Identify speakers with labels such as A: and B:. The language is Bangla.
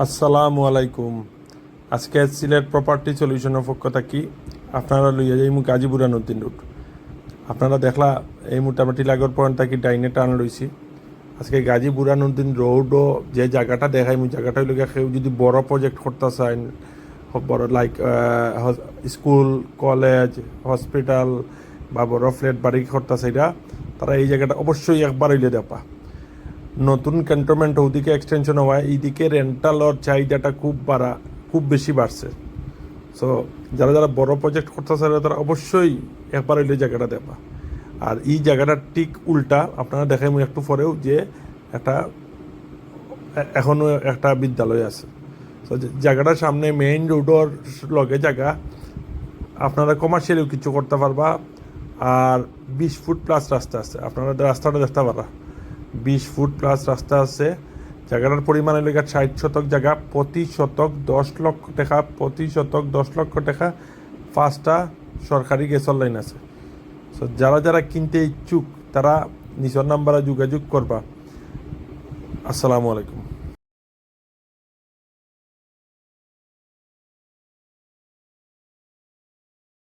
A: আসসালামু আলাইকুম। আজকে সিলেট প্রপার্টি সলিউশনের পক্ষ থাকি আপনারা লইয়া যাই গাজীপুরা নতুন রুট। আপনারা দেখলা এই মোটামুটি লাগর পয়েন্ট থাকি ডাইনে টান লইছি। আজকে গাজীপুরা নতুন রোডও যে জায়গাটা দেখাই জায়গাটা হইলে কেউ যদি বড় প্রজেক্ট করতে চান, বড় লাইক স্কুল, কলেজ, হসপিটাল বা বড় ফ্ল্যাট বাড়ি করতে চাইরা, তারা এই জায়গাটা অবশ্যই একবার হইলে দেখা। নতুন ক্যান্টনমেন্ট ওদিকে এক্সটেনশন হওয়ায় এইদিকে রেন্টালর চাহিদাটা খুব বেশি বাড়ছে। সো যারা যারা বড় প্রজেক্ট করতে চায় তারা অবশ্যই একবার হইলে জায়গাটা দেবা। আর এই জায়গাটা ঠিক উল্টা আপনারা দেখাই একটু পরেও যে এখনও একটা বিদ্যালয় আছে। তো জায়গাটার সামনে মেইন রোডর লগে জায়গা, আপনারা কমার্শিয়ালিও কিছু করতে পারবা। আর 20 ফুট প্লাস রাস্তা আছে, আপনারা রাস্তাটা দেখতে পারা। 20 ফুট প্লাস রাস্তা আছে। জায়গাটার পরিমাণ এলাকা 60 শতক জায়গা, প্রতি শতক 10 লক্ষ টাকা, প্রতি শতক 10 লক্ষ টাকা। 5টা সরকারি গ্যাসের লাইন আছে। সো যারা যারা কিনতে ইচ্ছুক তারা নিচের নাম্বারে যোগাযোগ করবা। আসসালামু আলাইকুম।